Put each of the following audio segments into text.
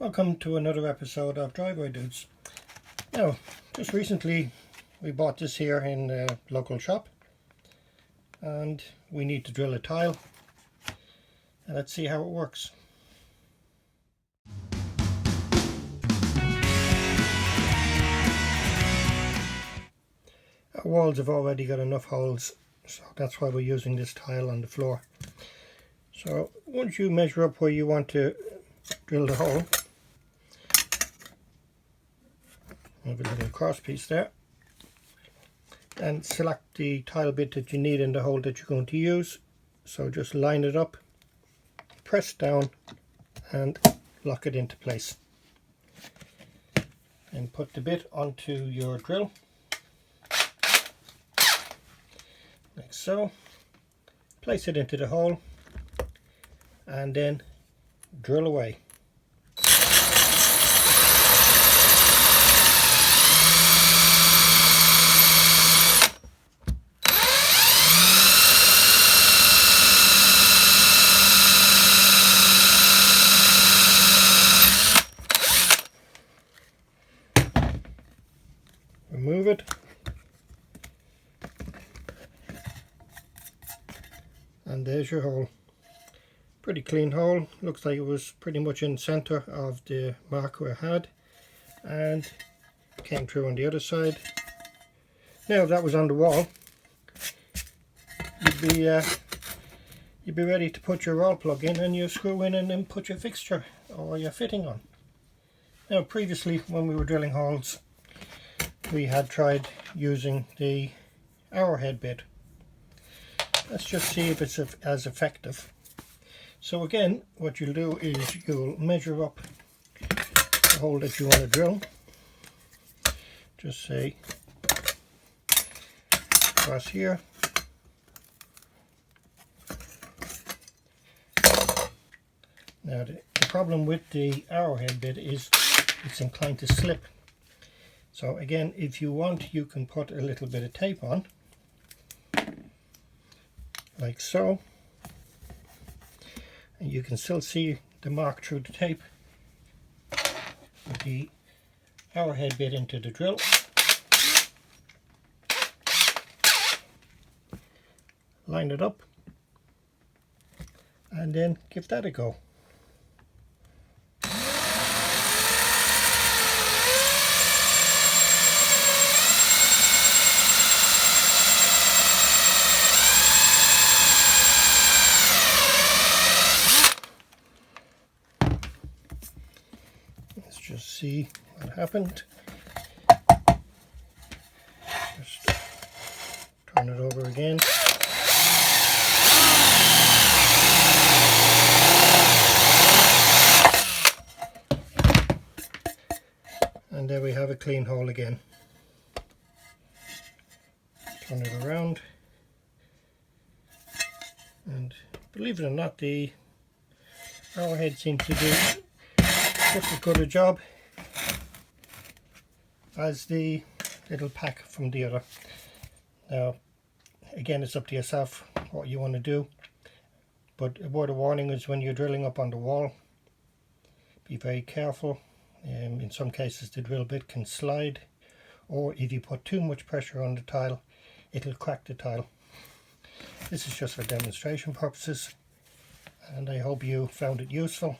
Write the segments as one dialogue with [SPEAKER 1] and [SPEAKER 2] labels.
[SPEAKER 1] Welcome to another episode of Driveway Dudes. Now, just recently we bought this here in a local shop and we need to drill a tile. And let's see how it works. Our walls have already got enough holes, so that's why we're using this tile on the floor. So once you measure up where you want to drill the hole, have a little cross piece there, and select the tile bit that you need in the hole that you're going to use. So just line it up, press down and lock it into place, and put the bit onto your drill like so. Place it into the hole and then drill away. Remove it and there's your hole. Pretty clean hole, looks like it was pretty much in the center of the marker I had and came through on the other side. Now if that was on the wall, you'd be ready to put your wall plug in and you screw in and then put your fixture or your fitting on. Now previously when we were drilling holes, we had tried using the arrowhead bit. Let's just see if it's as effective. So again, what you'll do is you'll measure up the hole that you want to drill. Just say across here. Now the problem with the arrowhead bit is it's inclined to slip. So again, if you want, you can put a little bit of tape on, like so, and you can still see the mark through the tape with the arrowhead bit into the drill. Line it up and then give that a go. Let's just see what happened. Just turn it over again. And there we have a clean hole again. Turn it around. And believe it or not, the arrowhead seems to do just as good a job as the little pack from the other. Now again, it's up to yourself what you want to do, but a word of warning is when you're drilling up on the wall, be very careful. In some cases the drill bit can slide, or if you put too much pressure on the tile, it'll crack the tile. This is just for demonstration purposes, and I hope you found it useful.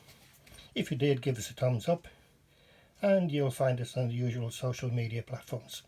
[SPEAKER 1] If you did, give us a thumbs up, and you'll find us on the usual social media platforms.